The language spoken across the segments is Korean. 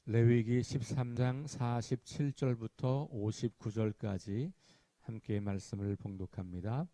레위기 13장 47절부터 59절까지 함께 말씀을 봉독합니다.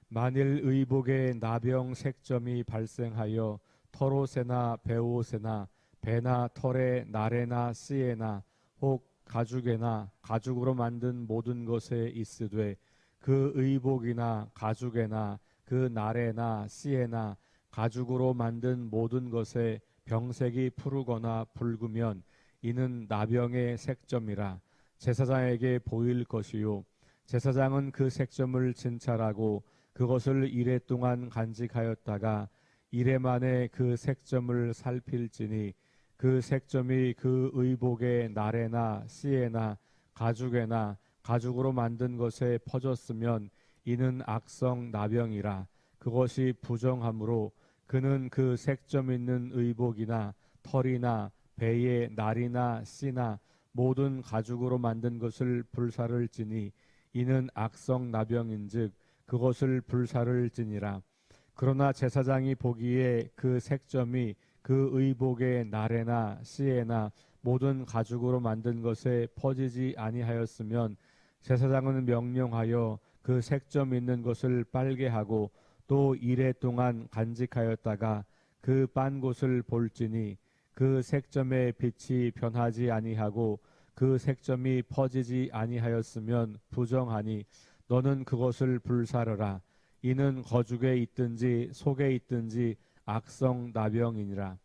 만일 의복에 나병 색점이 발생하여 털옷에나 베옷에나 배나 털에 나래나 씨에나 혹 가죽에나 가죽으로 만든 모든 것에 있으되 그 의복이나 가죽에나 그 나래나 씨에나 가죽으로 만든 모든 것에 병색이 푸르거나 붉으면 이는 나병의 색점이라 제사장에게 보일 것이요 제사장은 그 색점을 진찰하고 그것을 이레 동안 간직하였다가 이레 만에 그 색점을 살필지니 그 색점이 그 의복의 나래나 씨에나 가죽에나 가죽으로 만든 것에 퍼졌으면 이는 악성 나병이라 그것이 부정하므로 그는 그 색점 있는 의복이나 털이나 배의 날이나 씨나 모든 가죽으로 만든 것을 불사를 지니 이는 악성 나병인즉 그것을 불사를 지니라. 그러나 제사장이 보기에 그 색점이 그 의복의 날에나 씨에나 모든 가죽으로 만든 것에 퍼지지 아니하였으면 제사장은 명령하여 그 색점 있는 것을 빨게 하고 또 이레 동안 간직하였다가 그 빤 곳을 볼지니 그 색점의 빛이 변하지 아니하고 그 색점이 퍼지지 아니하였으면 부정하니 너는 그것을 불사르라. 이는 거죽에 있든지 속에 있든지 악성 나병이니라.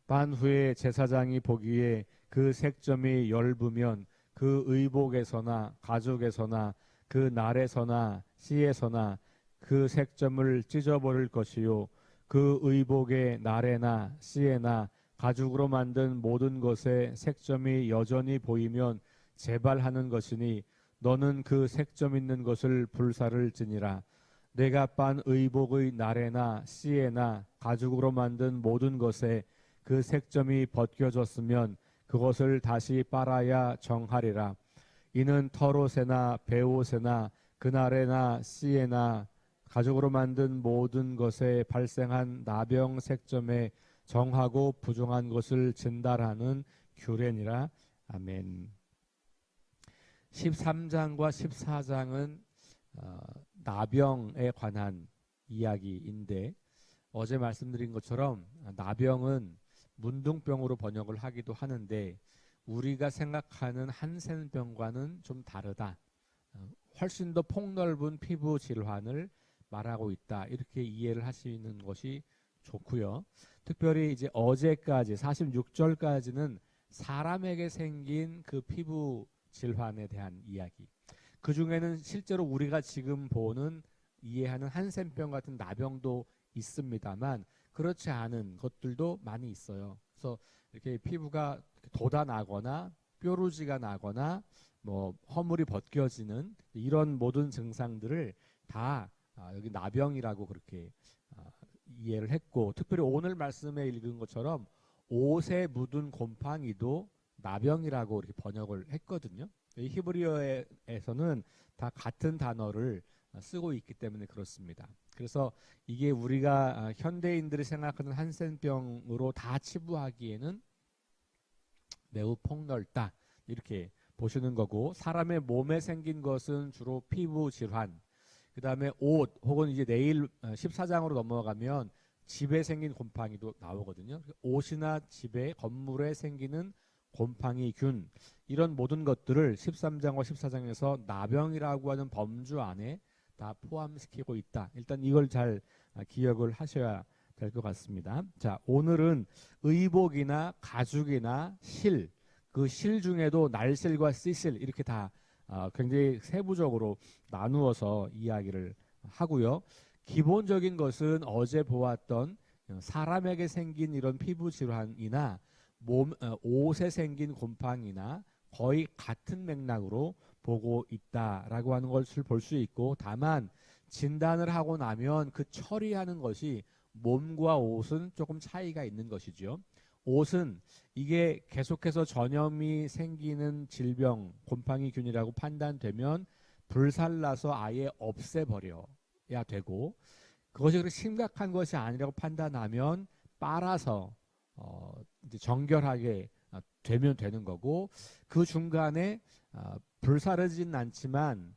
빤 후에 제사장이 보기에 그 색점이 엷으면 그 의복에서나 가죽에서나 그 날에서나 씨에서나 그 색점을 찢어버릴 것이요 그 의복의 날에나 씨에나 가죽으로 만든 모든 것에 색점이 여전히 보이면 재발하는 것이니 너는 그 색점 있는 것을 불사를 지니라. 내가 빤 의복의 날에나 씨에나 가죽으로 만든 모든 것에 그 색점이 벗겨졌으면 그것을 다시 빨아야 정하리라. 이는 털옷에나 베옷에나 그날에나 씨에나 가죽으로 만든 모든 것에 발생한 나병 색점에 정하고 부정한 것을 진달하는 규례니라. 아멘. 13장과 14장은 나병에 관한 이야기인데 어제 말씀드린 것처럼 나병은 문둥병으로 번역을 하기도 하는데 우리가 생각하는 한센병과는 좀 다르다. 훨씬 더 폭넓은 피부 질환을 말하고 있다. 이렇게 이해를 하시는 것이 좋고요. 특별히 이제 어제까지 46절까지는 사람에게 생긴 그 피부 질환에 대한 이야기. 그 중에는 실제로 우리가 지금 보는 이해하는 한센병 같은 나병도 있습니다만 그렇지 않은 것들도 많이 있어요. 그래서 이렇게 피부가 돋아 나거나 뾰루지가 나거나 뭐 허물이 벗겨지는 이런 모든 증상들을 다 여기 나병이라고 그렇게 이해를 했고 특별히 오늘 말씀에 읽은 것처럼 옷에 묻은 곰팡이도 나병이라고 이렇게 번역을 했거든요. 이 히브리어에서는 다 같은 단어를 쓰고 있기 때문에 그렇습니다. 그래서 이게 우리가 현대인들이 생각하는 한센병으로 다 치부하기에는 매우 폭넓다 이렇게 보시는 거고 사람의 몸에 생긴 것은 주로 피부 질환 그 다음에 옷 혹은 이제 내일 14장으로 넘어가면 집에 생긴 곰팡이도 나오거든요. 옷이나 집에 건물에 생기는 곰팡이균 이런 모든 것들을 13장과 14장에서 나병이라고 하는 범주 안에 다 포함시키고 있다. 일단 이걸 잘 기억을 하셔야 될 것 같습니다. 자, 오늘은 의복이나 가죽이나 실, 그 실 중에도 날실과 씨실 이렇게 다 굉장히 세부적으로 나누어서 이야기를 하고요. 기본적인 것은 어제 보았던 사람에게 생긴 이런 피부 질환이나 옷에 생긴 곰팡이나 거의 같은 맥락으로 보고 있다라고 하는 것을 볼 수 있고 다만 진단을 하고 나면 그 처리하는 것이 몸과 옷은 조금 차이가 있는 것이죠. 옷은 이게 계속해서 전염이 생기는 질병, 곰팡이균이라고 판단되면 불살라서 아예 없애버려야 되고 그것이 그렇게 심각한 것이 아니라고 판단하면 빨아서 이제 정결하게 되면 되는 거고, 그 중간에 불사르진 않지만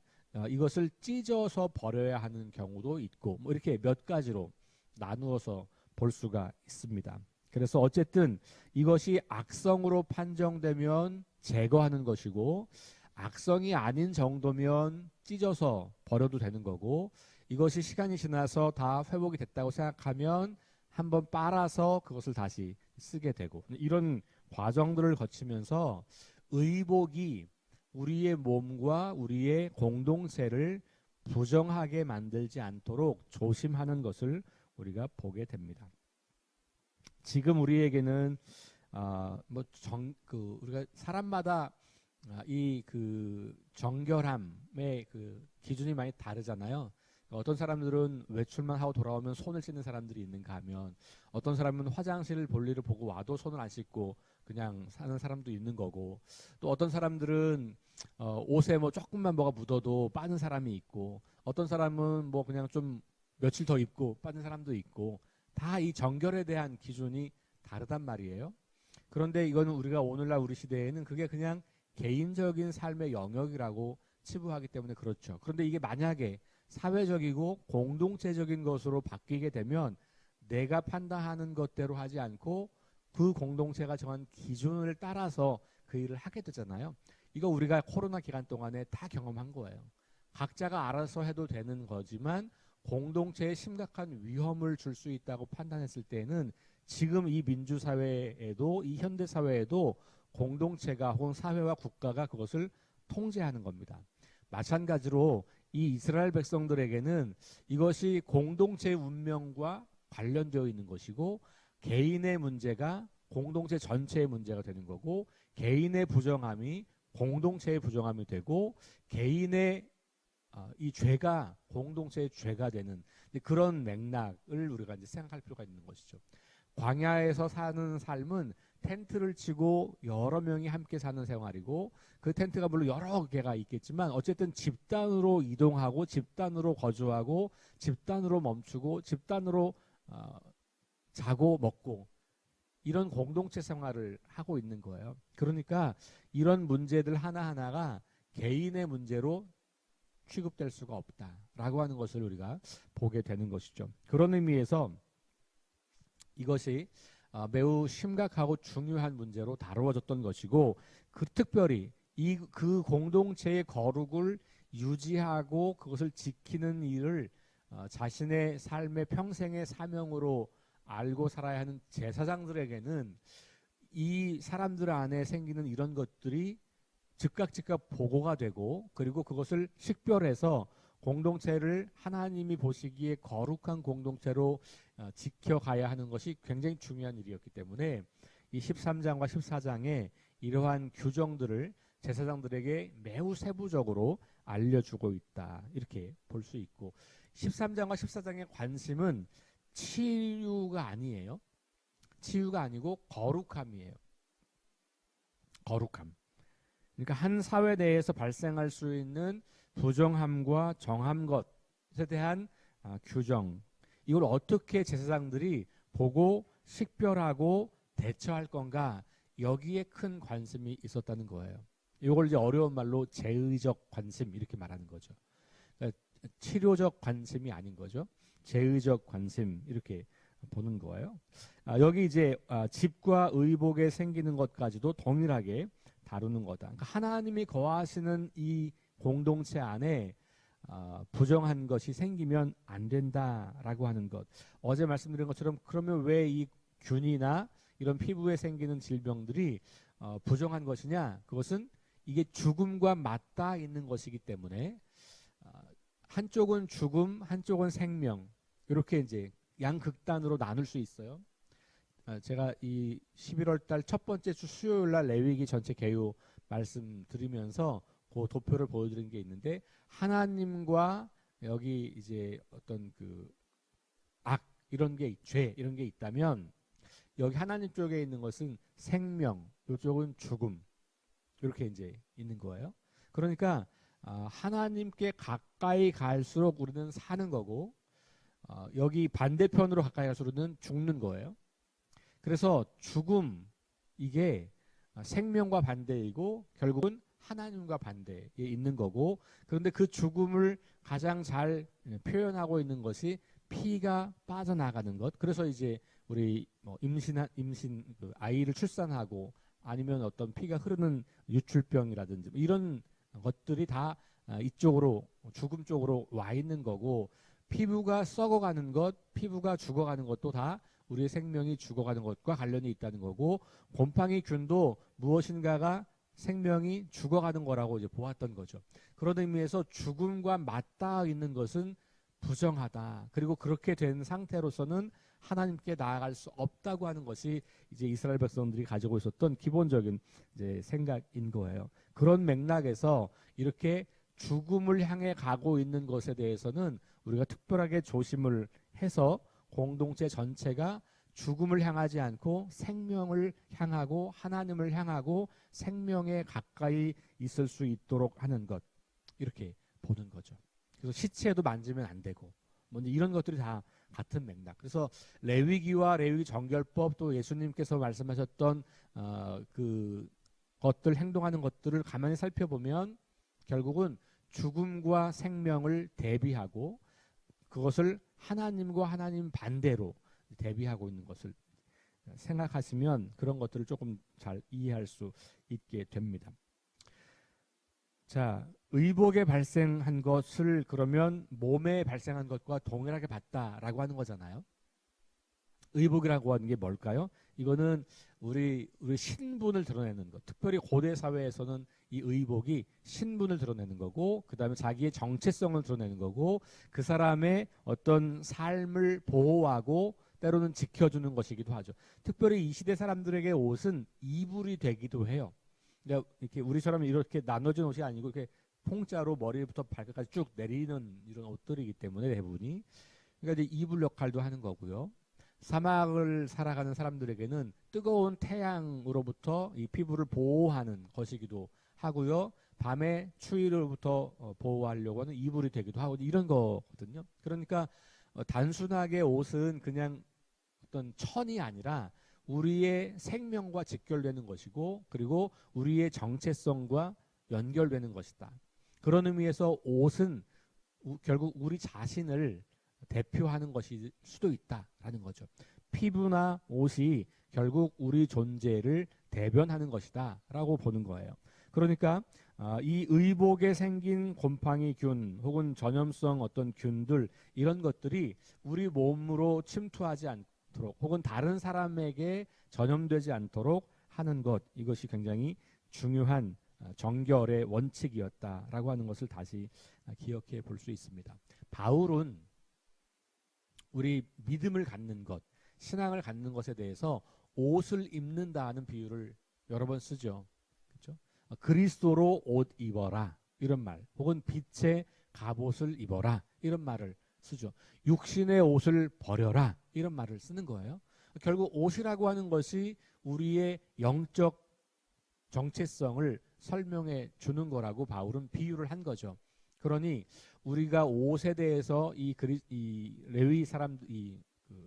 이것을 찢어서 버려야 하는 경우도 있고, 뭐 이렇게 몇 가지로 나누어서 볼 수가 있습니다. 그래서 어쨌든 이것이 악성으로 판정되면 제거하는 것이고, 악성이 아닌 정도면 찢어서 버려도 되는 거고, 이것이 시간이 지나서 다 회복이 됐다고 생각하면 한번 빨아서 그것을 다시 쓰게 되고, 이런 과정들을 거치면서 의복이 우리의 몸과 우리의 공동체를 부정하게 만들지 않도록 조심하는 것을 우리가 보게 됩니다. 지금 우리에게는 우리가 사람마다 이 그 정결함의 그 기준이 많이 다르잖아요. 어떤 사람들은 외출만 하고 돌아오면 손을 씻는 사람들이 있는가 하면, 어떤 사람은 화장실 볼일을 보고 와도 손을 안 씻고 그냥 사는 사람도 있는 거고, 또 어떤 사람들은 옷에 뭐 조금만 뭐가 묻어도 빠는 사람이 있고, 어떤 사람은 뭐 그냥 좀 며칠 더 입고 빠는 사람도 있고, 다 이 정결에 대한 기준이 다르단 말이에요. 그런데 이거는 우리가 오늘날 우리 시대에는 그게 그냥 개인적인 삶의 영역이라고 치부하기 때문에 그렇죠. 그런데 이게 만약에 사회적이고 공동체적인 것으로 바뀌게 되면 내가 판단하는 것대로 하지 않고 그 공동체가 정한 기준을 따라서 그 일을 하게 되잖아요. 이거 우리가 코로나 기간 동안에 다 경험한 거예요. 각자가 알아서 해도 되는 거지만 공동체에 심각한 위험을 줄 수 있다고 판단했을 때는 지금 이 민주사회에도, 이 현대사회에도 공동체가 혹은 사회와 국가가 그것을 통제하는 겁니다. 마찬가지로 이 이스라엘 백성들에게는 이것이 공동체의 운명과 관련되어 있는 것이고, 개인의 문제가 공동체 전체의 문제가 되는 거고, 개인의 부정함이 공동체의 부정함이 되고, 개인의 이 죄가 공동체의 죄가 되는 그런 맥락을 우리가 이제 생각할 필요가 있는 것이죠. 광야에서 사는 삶은 텐트를 치고 여러 명이 함께 사는 생활이고, 그 텐트가 물론 여러 개가 있겠지만 어쨌든 집단으로 이동하고 집단으로 거주하고 집단으로 멈추고 집단으로 자고 먹고, 이런 공동체 생활을 하고 있는 거예요. 그러니까 이런 문제들 하나하나가 개인의 문제로 취급될 수가 없다라고 하는 것을 우리가 보게 되는 것이죠. 그런 의미에서 이것이 매우 심각하고 중요한 문제로 다루어졌던 것이고, 특별히 그 공동체의 거룩을 유지하고 그것을 지키는 일을 자신의 삶의 평생의 사명으로 알고 살아야 하는 제사장들에게는 이 사람들 안에 생기는 이런 것들이 즉각 보고가 되고, 그리고 그것을 식별해서 공동체를 하나님이 보시기에 거룩한 공동체로 지켜가야 하는 것이 굉장히 중요한 일이었기 때문에 이 13장과 14장에 이러한 규정들을 제사장들에게 매우 세부적으로 알려주고 있다, 이렇게 볼 수 있고, 13장과 14장의 관심은 치유가 아니에요. 치유가 아니고 거룩함이에요. 거룩함. 그러니까 한 사회 내에서 발생할 수 있는 부정함과 정함 것에 대한 규정, 이걸 어떻게 제사장들이 보고 식별하고 대처할 건가, 여기에 큰 관심이 있었다는 거예요. 이걸 이제 어려운 말로 제의적 관심 이렇게 말하는 거죠. 그러니까 치료적 관심이 아닌 거죠. 제의적 관심 이렇게 보는 거예요. 여기 이제 집과 의복에 생기는 것까지도 동일하게 다루는 거다. 그러니까 하나님이 거하시는 이 공동체 안에 부정한 것이 생기면 안 된다라고 하는 것. 어제 말씀드린 것처럼 그러면 왜 이 균이나 이런 피부에 생기는 질병들이 부정한 것이냐? 그것은 이게 죽음과 맞닿아 있는 것이기 때문에 한쪽은 죽음, 한쪽은 생명, 이렇게 이제 양극단으로 나눌 수 있어요. 제가 이 11월 달 첫 번째 주 수요일 날 레위기 전체 개요 말씀드리면서 그 도표를 보여드린 게 있는데, 하나님과 여기 이제 어떤 그 악 이런 게, 죄 이런 게 있다면, 여기 하나님 쪽에 있는 것은 생명, 이쪽은 죽음, 이렇게 이제 있는 거예요. 그러니까 하나님께 가까이 갈수록 우리는 사는 거고, 여기 반대편으로 가까이 갈수록 우리는 죽는 거예요. 그래서 죽음, 이게 생명과 반대이고 결국은 하나님과 반대에 있는 거고, 그런데 그 죽음을 가장 잘 표현하고 있는 것이 피가 빠져나가는 것. 그래서 이제 우리 뭐 임신 그 아이를 출산하고 아니면 어떤 피가 흐르는 유출병이라든지 이런 것들이 다 이쪽으로 죽음 쪽으로 와 있는 거고, 피부가 썩어가는 것, 피부가 죽어가는 것도 다 우리의 생명이 죽어가는 것과 관련이 있다는 거고, 곰팡이 균도 무엇인가가 생명이 죽어가는 거라고 이제 보았던 거죠. 그런 의미에서 죽음과 맞닿아 있는 것은 부정하다. 그리고 그렇게 된 상태로서는 하나님께 나아갈 수 없다고 하는 것이 이제 이스라엘 백성들이 가지고 있었던 기본적인 이제 생각인 거예요. 그런 맥락에서 이렇게 죽음을 향해 가고 있는 것에 대해서는 우리가 특별하게 조심을 해서 공동체 전체가 죽음을 향하지 않고 생명을 향하고 하나님을 향하고 생명에 가까이 있을 수 있도록 하는 것, 이렇게 보는 거죠. 그래서 시체도 만지면 안 되고 뭐 이런 것들이 다 같은 맥락. 그래서 레위기와 레위기 정결법, 또 예수님께서 말씀하셨던 그 것들, 행동하는 것들을 가만히 살펴보면 결국은 죽음과 생명을 대비하고 그것을 하나님과 하나님 반대로 대비하고 있는 것을 생각하시면 그런 것들을 조금 잘 이해할 수 있게 됩니다. 자, 의복에 발생한 것을 그러면 몸에 발생한 것과 동일하게 봤다라고 하는 거잖아요. 의복이라고 하는 게 뭘까요? 이거는 우리 신분을 드러내는 것. 특별히 고대 사회에서는 이 의복이 신분을 드러내는 거고, 그 다음에 자기의 정체성을 드러내는 거고, 그 사람의 어떤 삶을 보호하고 때로는 지켜주는 것이기도 하죠. 특별히 이 시대 사람들에게 옷은 이불이 되기도 해요. 그러니까 이렇게 우리처럼 이렇게 나눠진 옷이 아니고 이렇게 통짜로 머리부터 발끝까지 쭉 내리는 이런 옷들이기 때문에 대부분이, 그러니까 이제 이불 역할도 하는 거고요. 사막을 살아가는 사람들에게는 뜨거운 태양으로부터 이 피부를 보호하는 것이기도 하고요. 밤에 추위로부터 보호하려고 하는 이불이 되기도 하고 이런 거거든요. 그러니까 단순하게 옷은 그냥 어떤 천이 아니라 우리의 생명과 직결되는 것이고, 그리고 우리의 정체성과 연결되는 것이다. 그런 의미에서 옷은 결국 우리 자신을 대표하는 것일 수도 있다라는 거죠. 피부나 옷이 결국 우리 존재를 대변하는 것이다라고 보는 거예요. 그러니까 이 의복에 생긴 곰팡이균 혹은 전염성 어떤 균들, 이런 것들이 우리 몸으로 침투하지 않도록 혹은 다른 사람에게 전염되지 않도록 하는 것, 이것이 굉장히 중요한 정결의 원칙이었다라고 하는 것을 다시 기억해 볼 수 있습니다. 바울은 우리 믿음을 갖는 것, 신앙을 갖는 것에 대해서 옷을 입는다는 비유를 여러 번 쓰죠. 그렇죠? 그리스도로 옷 입어라, 이런 말, 혹은 빛의 갑옷을 입어라, 이런 말을 쓰죠. 육신의 옷을 버려라, 이런 말을 쓰는 거예요. 결국 옷이라고 하는 것이 우리의 영적 정체성을 설명해 주는 거라고 바울은 비유를 한 거죠. 그러니 우리가 옷에 대해서 이 레위 사람,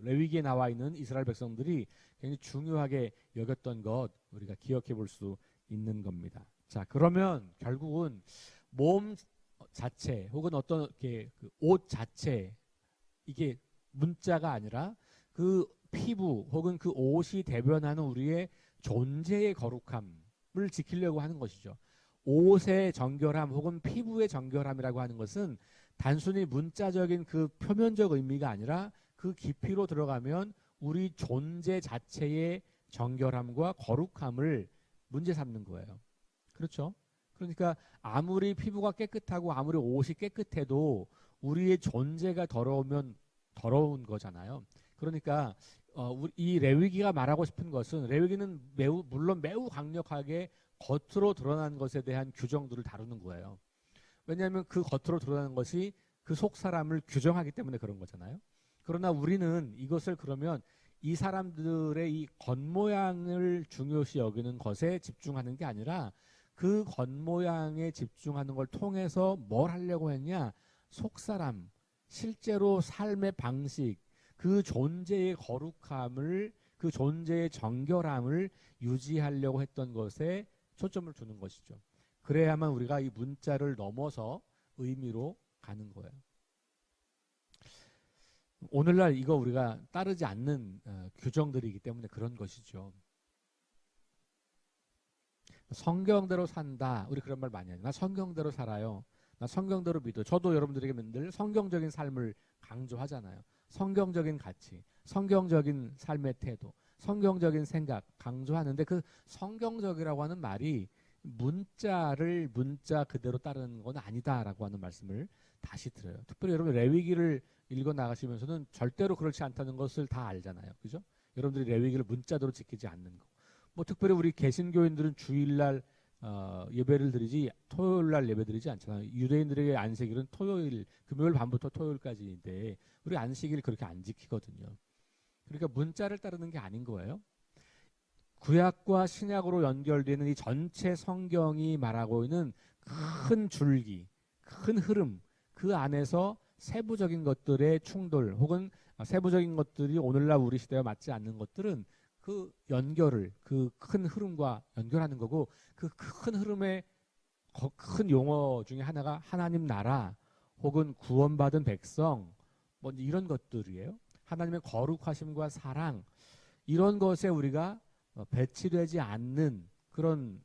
레위기에 나와 있는 이스라엘 백성들이 굉장히 중요하게 여겼던 것, 우리가 기억해 볼 수 있는 겁니다. 자, 그러면 결국은 몸 자체 혹은 어떤 이렇게 옷 자체, 이게 문자가 아니라 그 피부 혹은 그 옷이 대변하는 우리의 존재의 거룩함을 지키려고 하는 것이죠. 옷의 정결함 혹은 피부의 정결함이라고 하는 것은 단순히 문자적인 그 표면적 의미가 아니라 그 깊이로 들어가면 우리 존재 자체의 정결함과 거룩함을 문제 삼는 거예요. 그렇죠? 그러니까 아무리 피부가 깨끗하고 아무리 옷이 깨끗해도 우리의 존재가 더러우면 더러운 거잖아요. 그러니까 이 레위기가 말하고 싶은 것은, 레위기는 물론 매우 강력하게 겉으로 드러난 것에 대한 규정들을 다루는 거예요. 왜냐하면 그 겉으로 드러나는 것이 그 속 사람을 규정하기 때문에 그런 거잖아요. 그러나 우리는 이것을 그러면 이 사람들의 이 겉모양을 중요시 여기는 것에 집중하는 게 아니라 그 겉모양에 집중하는 걸 통해서 뭘 하려고 했냐, 속 사람, 실제로 삶의 방식, 그 존재의 거룩함을 그 존재의 정결함을 유지하려고 했던 것에 초점을 두는 것이죠. 그래야만 우리가 이 문자를 넘어서 의미로 가는 거예요. 오늘날 이거 우리가 따르지 않는 규정들이기 때문에 그런 것이죠. 성경대로 산다. 우리 그런 말 많이 하죠. 나 성경대로 살아요. 나 성경대로 믿어. 저도 여러분들에게 맨날 성경적인 삶을 강조하잖아요. 성경적인 가치, 성경적인 삶의 태도, 성경적인 생각 강조하는데 그 성경적이라고 하는 말이 문자를 문자 그대로 따르는 건 아니다라고 하는 말씀을 다시 드려요. 특별히 여러분 레위기를 읽어 나가시면서는 절대로 그렇지 않다는 것을 다 알잖아요. 그죠? 여러분들이 레위기를 문자대로 지키지 않는 거. 뭐 특별히 우리 개신교인들은 주일날 예배를 드리지 토요일날 예배 드리지 않잖아요. 유대인들에게 안식일은 토요일, 금요일 밤부터 토요일까지인데 우리 안식일 그렇게 안 지키거든요. 그러니까 문자를 따르는 게 아닌 거예요. 구약과 신약으로 연결되는 이 전체 성경이 말하고 있는 큰 줄기, 큰 흐름, 그 안에서 세부적인 것들의 충돌 혹은 세부적인 것들이 오늘날 우리 시대와 맞지 않는 것들은 그 연결을 그 큰 흐름과 연결하는 거고 그 큰 흐름의 큰 용어 중에 하나가 하나님 나라 혹은 구원받은 백성 뭐 이런 것들이에요. 하나님의 거룩하심과 사랑 이런 것에 우리가 배치되지 않는 그런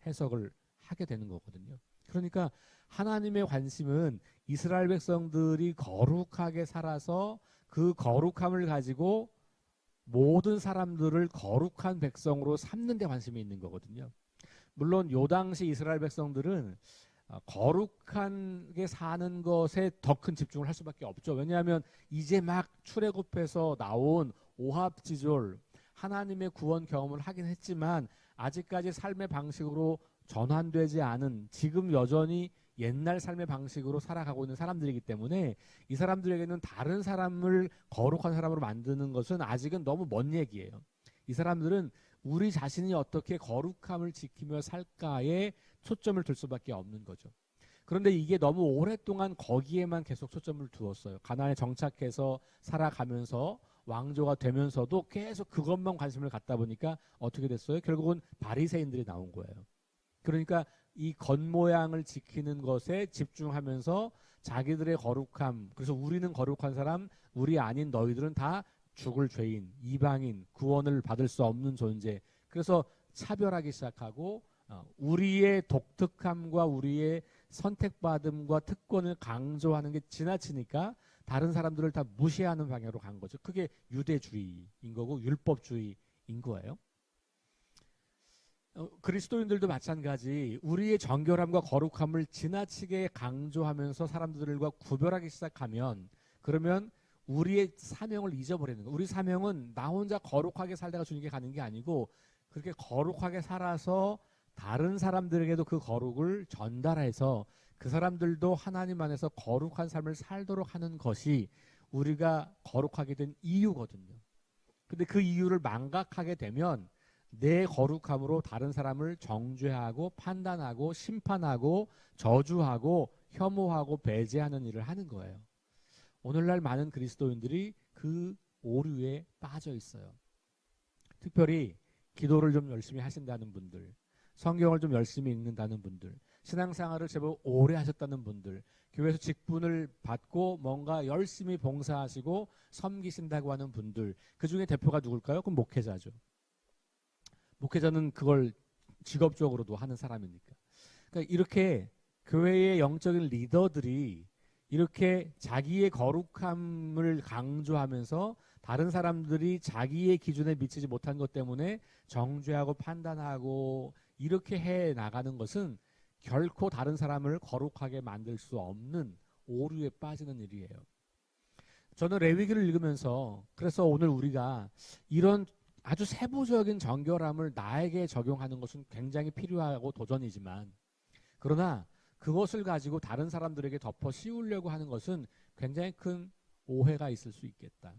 해석을 하게 되는 거거든요. 그러니까 하나님의 관심은 이스라엘 백성들이 거룩하게 살아서 그 거룩함을 가지고 모든 사람들을 거룩한 백성으로 삼는 데 관심이 있는 거거든요. 물론 요 당시 이스라엘 백성들은 거룩하게 사는 것에 더 큰 집중을 할 수밖에 없죠. 왜냐하면 이제 막 출애굽해서 나온 오합지졸 하나님의 구원 경험을 하긴 했지만 아직까지 삶의 방식으로 전환되지 않은 지금 여전히 옛날 삶의 방식으로 살아가고 있는 사람들이기 때문에 이 사람들에게는 다른 사람을 거룩한 사람으로 만드는 것은 아직은 너무 먼 얘기예요. 이 사람들은 우리 자신이 어떻게 거룩함을 지키며 살까에 초점을 둘 수밖에 없는 거죠. 그런데 이게 너무 오랫동안 거기에만 계속 초점을 두었어요. 가나안에 정착해서 살아가면서 왕조가 되면서도 계속 그것만 관심을 갖다 보니까 어떻게 됐어요? 결국은 바리새인들이 나온 거예요. 그러니까 이 겉모양을 지키는 것에 집중하면서 자기들의 거룩함, 그래서 우리는 거룩한 사람, 우리 아닌 너희들은 다 죽을 죄인, 이방인, 구원을 받을 수 없는 존재. 그래서 차별하기 시작하고 우리의 독특함과 우리의 선택받음과 특권을 강조하는 게 지나치니까 다른 사람들을 다 무시하는 방향으로 간 거죠. 그게 유대주의인 거고 율법주의인 거예요. 그리스도인들도 마찬가지 우리의 정결함과 거룩함을 지나치게 강조하면서 사람들과 구별하기 시작하면 그러면 우리의 사명을 잊어버리는 거예요. 우리 사명은 나 혼자 거룩하게 살다가 주님께 가는 게 아니고 그렇게 거룩하게 살아서 다른 사람들에게도 그 거룩을 전달해서 그 사람들도 하나님 안에서 거룩한 삶을 살도록 하는 것이 우리가 거룩하게 된 이유거든요. 근데 그 이유를 망각하게 되면 내 거룩함으로 다른 사람을 정죄하고 판단하고 심판하고 저주하고 혐오하고 배제하는 일을 하는 거예요. 오늘날 많은 그리스도인들이 그 오류에 빠져 있어요. 특별히 기도를 좀 열심히 하신다는 분들, 성경을 좀 열심히 읽는다는 분들, 신앙생활을 제법 오래 하셨다는 분들, 교회에서 직분을 받고 뭔가 열심히 봉사하시고 섬기신다고 하는 분들, 그 중에 대표가 누굴까요? 그럼 목회자죠. 목회자는 그걸 직업적으로도 하는 사람이니까. 그러니까 이렇게 교회의 영적인 리더들이 이렇게 자기의 거룩함을 강조하면서 다른 사람들이 자기의 기준에 미치지 못한 것 때문에 정죄하고 판단하고 이렇게 해 나가는 것은 결코 다른 사람을 거룩하게 만들 수 없는 오류에 빠지는 일이에요. 저는 레위기를 읽으면서 그래서 오늘 우리가 이런 아주 세부적인 정결함을 나에게 적용하는 것은 굉장히 필요하고 도전이지만 그러나 그것을 가지고 다른 사람들에게 덮어 씌우려고 하는 것은 굉장히 큰 오해가 있을 수 있겠다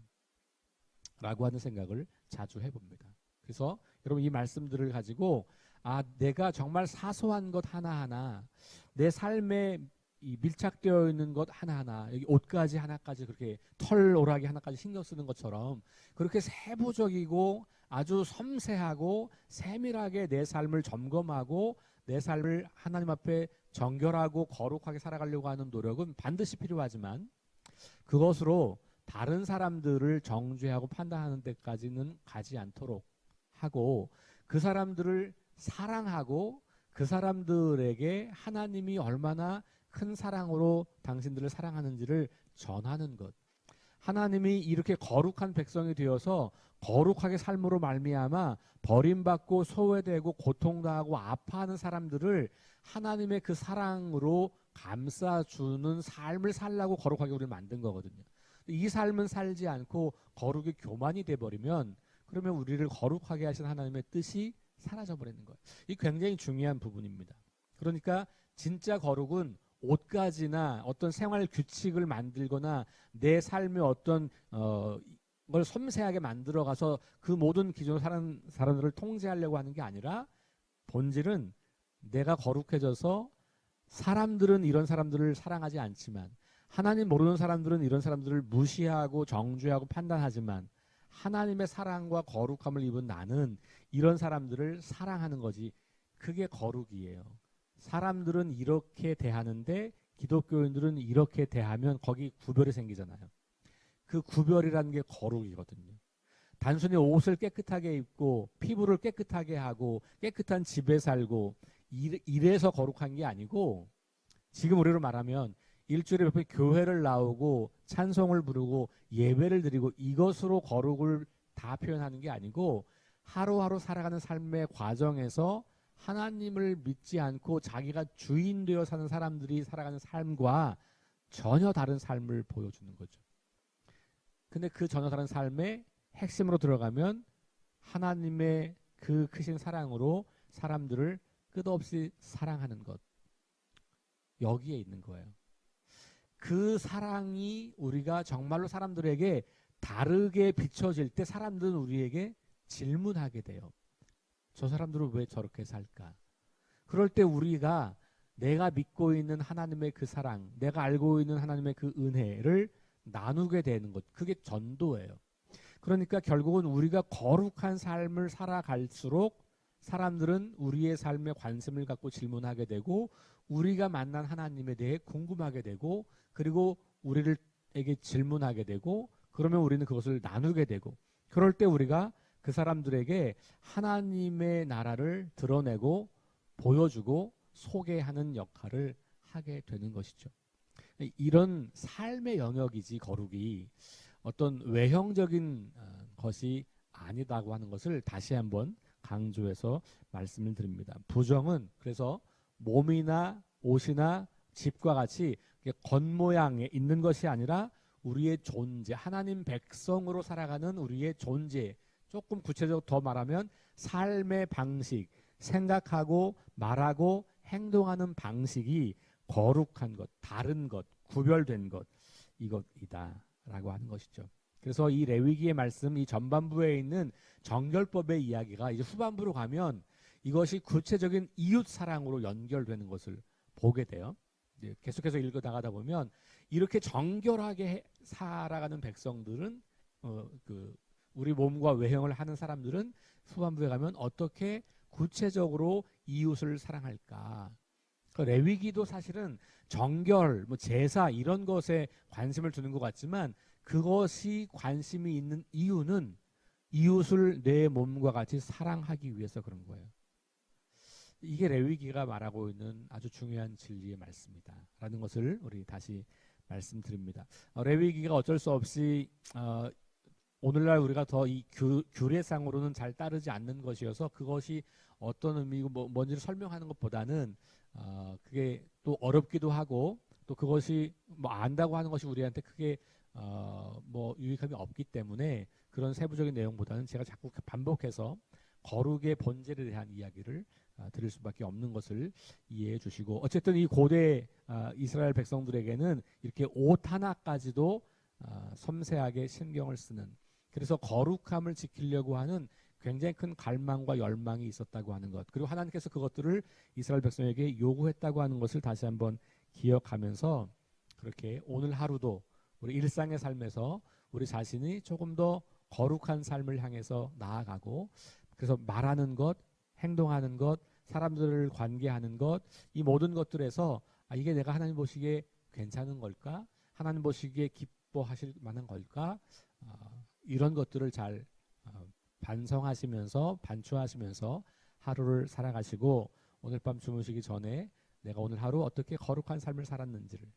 라고 하는 생각을 자주 해봅니다. 그래서 여러분 이 말씀들을 가지고 내가 정말 사소한 것 하나하나 내 삶의 이 밀착되어 있는 것 하나하나, 여기 옷까지 하나까지 그렇게 털 오라기 하나까지 신경 쓰는 것처럼 그렇게 세부적이고 아주 섬세하고 세밀하게 내 삶을 점검하고 내 삶을 하나님 앞에 정결하고 거룩하게 살아가려고 하는 노력은 반드시 필요하지만 그것으로 다른 사람들을 정죄하고 판단하는 데까지는 가지 않도록 하고 그 사람들을 사랑하고 그 사람들에게 하나님이 얼마나 큰 사랑으로 당신들을 사랑하는지를 전하는 것. 하나님이 이렇게 거룩한 백성이 되어서 거룩하게 삶으로 말미암아 버림받고 소외되고 고통당하고 아파하는 사람들을 하나님의 그 사랑으로 감싸주는 삶을 살라고 거룩하게 우리를 만든 거거든요. 이 삶은 살지 않고 거룩이 교만이 돼버리면 그러면 우리를 거룩하게 하신 하나님의 뜻이 사라져버리는 거예요. 이 굉장히 중요한 부분입니다. 그러니까 진짜 거룩은 옷가지나 어떤 생활 규칙을 만들거나 내 삶의 어떤 걸 섬세하게 만들어가서 그 모든 기존 사람들을 통제하려고 하는 게 아니라 본질은 내가 거룩해져서 사람들은 이런 사람들을 사랑하지 않지만 하나님 모르는 사람들은 이런 사람들을 무시하고 정죄하고 판단하지만 하나님의 사랑과 거룩함을 입은 나는 이런 사람들을 사랑하는 거지. 그게 거룩이에요. 사람들은 이렇게 대하는데 기독교인들은 이렇게 대하면 거기 구별이 생기잖아요. 그 구별이라는 게 거룩이거든요. 단순히 옷을 깨끗하게 입고 피부를 깨끗하게 하고 깨끗한 집에 살고 이래서 거룩한 게 아니고 지금 우리로 말하면 일주일에 몇 번 교회를 나오고 찬송을 부르고 예배를 드리고 이것으로 거룩을 다 표현하는 게 아니고 하루하루 살아가는 삶의 과정에서 하나님을 믿지 않고 자기가 주인 되어 사는 사람들이 살아가는 삶과 전혀 다른 삶을 보여주는 거죠. 근데 그 전혀 다른 삶의 핵심으로 들어가면 하나님의 그 크신 사랑으로 사람들을 끝없이 사랑하는 것. 여기에 있는 거예요. 그 사랑이 우리가 정말로 사람들에게 다르게 비춰질 때 사람들은 우리에게 질문하게 돼요. 저 사람들은 왜 저렇게 살까? 그럴 때 우리가 내가 믿고 있는 하나님의 그 사랑, 내가 알고 있는 하나님의 그 은혜를 나누게 되는 것. 그게 전도예요. 그러니까 결국은 우리가 거룩한 삶을 살아갈수록 사람들은 우리의 삶에 관심을 갖고 질문하게 되고 우리가 만난 하나님에 대해 궁금하게 되고 그리고 우리에게 질문하게 되고 그러면 우리는 그것을 나누게 되고 그럴 때 우리가 그 사람들에게 하나님의 나라를 드러내고 보여주고 소개하는 역할을 하게 되는 것이죠. 이런 삶의 영역이지 거룩이 어떤 외형적인 것이 아니다고 하는 것을 다시 한번 강조해서 말씀을 드립니다. 부정은 그래서 몸이나 옷이나 집과 같이 겉모양에 있는 것이 아니라 우리의 존재, 하나님 백성으로 살아가는 우리의 존재, 조금 구체적으로 더 말하면 삶의 방식, 생각하고 말하고 행동하는 방식이 거룩한 것, 다른 것, 구별된 것, 이것이다 라고 하는 것이죠. 그래서 이 레위기의 말씀, 이 전반부에 있는 정결법의 이야기가 이제 후반부로 가면 이것이 구체적인 이웃 사랑으로 연결되는 것을 보게 돼요. 이제 계속해서 읽어 나가다 보면 이렇게 정결하게 살아가는 백성들은 우리 몸과 외형을 하는 사람들은 후반부에 가면 어떻게 구체적으로 이웃을 사랑할까? 그 레위기도 사실은 정결, 제사 이런 것에 관심을 두는 것 같지만 그것이 관심이 있는 이유는 이웃을 내 몸과 같이 사랑하기 위해서 그런 거예요. 이게 레위기가 말하고 있는 아주 중요한 진리의 말씀이다 라는 것을 우리 다시 말씀드립니다. 레위기가 어쩔 수 없이 오늘날 우리가 더 이 규례상으로는 잘 따르지 않는 것이어서 그것이 어떤 의미고 뭔지를 설명하는 것보다는 그게 또 어렵기도 하고 또 그것이 안다고 하는 것이 우리한테 크게 유익함이 없기 때문에 그런 세부적인 내용보다는 제가 자꾸 반복해서 거룩의 본질에 대한 이야기를 드릴 수밖에 없는 것을 이해해 주시고 어쨌든 이 고대 이스라엘 백성들에게는 이렇게 옷 하나까지도 섬세하게 신경을 쓰는 그래서 거룩함을 지키려고 하는 굉장히 큰 갈망과 열망이 있었다고 하는 것 그리고 하나님께서 그것들을 이스라엘 백성에게 요구했다고 하는 것을 다시 한번 기억하면서 그렇게 오늘 하루도 우리 일상의 삶에서 우리 자신이 조금 더 거룩한 삶을 향해서 나아가고, 그래서 말하는 것, 행동하는 것, 사람들을 관계하는 것, 이 모든 것들에서 이게 내가 하나님 보시기에 괜찮은 걸까? 하나님 보시기에 기뻐하실 만한 걸까? 이런 것들을 잘 반성하시면서 반추하시면서 하루를 살아가시고, 오늘 밤 주무시기 전에 내가 오늘 하루 어떻게 거룩한 삶을 살았는지를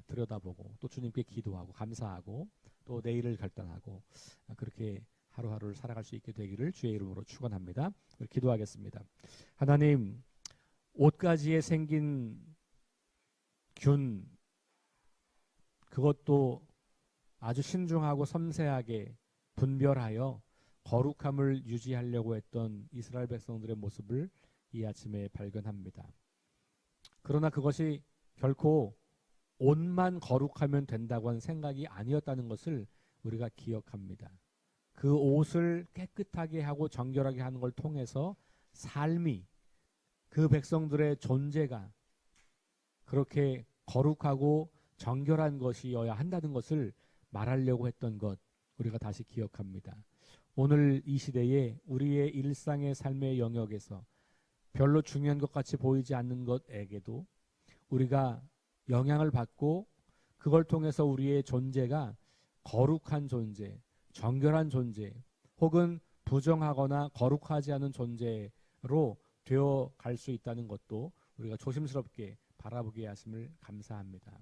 들여다보고 또 주님께 기도하고 감사하고 또 내일을 결단하고 그렇게 하루하루를 살아갈 수 있게 되기를 주의 이름으로 축원합니다. 기도하겠습니다. 하나님, 옷가지에 생긴 균, 그것도 아주 신중하고 섬세하게 분별하여 거룩함을 유지하려고 했던 이스라엘 백성들의 모습을 이 아침에 발견합니다. 그러나 그것이 결코 옷만 거룩하면 된다고 하는 생각이 아니었다는 것을 우리가 기억합니다. 그 옷을 깨끗하게 하고 정결하게 하는 걸 통해서 삶이, 그 백성들의 존재가 그렇게 거룩하고 정결한 것이어야 한다는 것을 말하려고 했던 것, 우리가 다시 기억합니다. 오늘 이 시대에 우리의 일상의 삶의 영역에서 별로 중요한 것 같이 보이지 않는 것에게도 우리가 영향을 받고, 그걸 통해서 우리의 존재가 거룩한 존재, 정결한 존재, 혹은 부정하거나 거룩하지 않은 존재로 되어 갈 수 있다는 것도 우리가 조심스럽게 바라보게 하심을 감사합니다.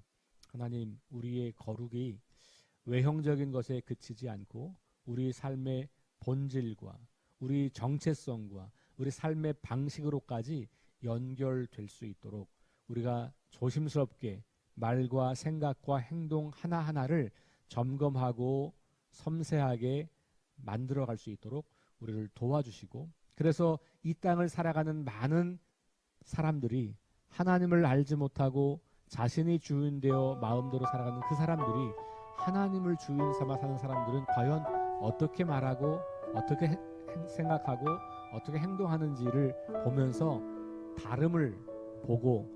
하나님, 우리의 거룩이 외형적인 것에 그치지 않고 우리 삶의 본질과 우리 정체성과 우리 삶의 방식으로까지 연결될 수 있도록 우리가 조심스럽게 말과 생각과 행동 하나하나를 점검하고 섬세하게 만들어갈 수 있도록 우리를 도와주시고, 그래서 이 땅을 살아가는 많은 사람들이 하나님을 알지 못하고 자신이 주인 되어 마음대로 살아가는 그 사람들이 하나님을 주인 삼아 사는 사람들은 과연 어떻게 말하고 어떻게 생각하고 어떻게 행동하는지를 보면서 다름을 보고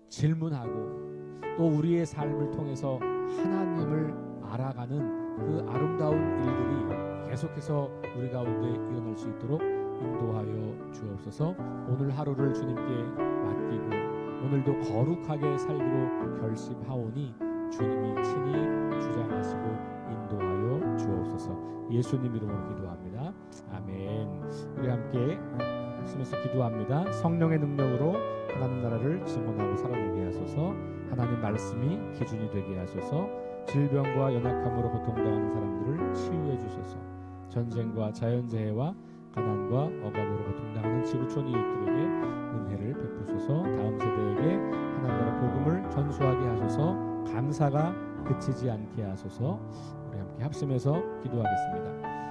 질문하고 또 우리의 삶을 통해서 하나님을 알아가는 그 아름다운 일들이 계속해서 우리 가운데 일어날 수 있도록 인도하여 주옵소서. 오늘 하루를 주님께 맡기고 오늘도 거룩하게 살기로 결심하오니 주님이 친히 주장하시고 인도하여 주옵소서. 예수님 이름으로 기도합니다. 아멘. 우리 함께 하시면서 기도합니다. 성령의 능력으로 하나님 나라를 증언하고 살아내게 하소서. 하나님 말씀이 기준이 되게 하소서. 질병과 연약함으로 고통당하는 사람들을 치유해 주소서. 전쟁과 자연재해와 가난과 억압으로 고통당하는 지구촌 이웃들에게 은혜를 베푸소서. 다음 세대에게 하나님 나라 복음을 전수하게 하소서. 감사가 그치지 않게 하소서. 우리 함께 합심해서 기도하겠습니다.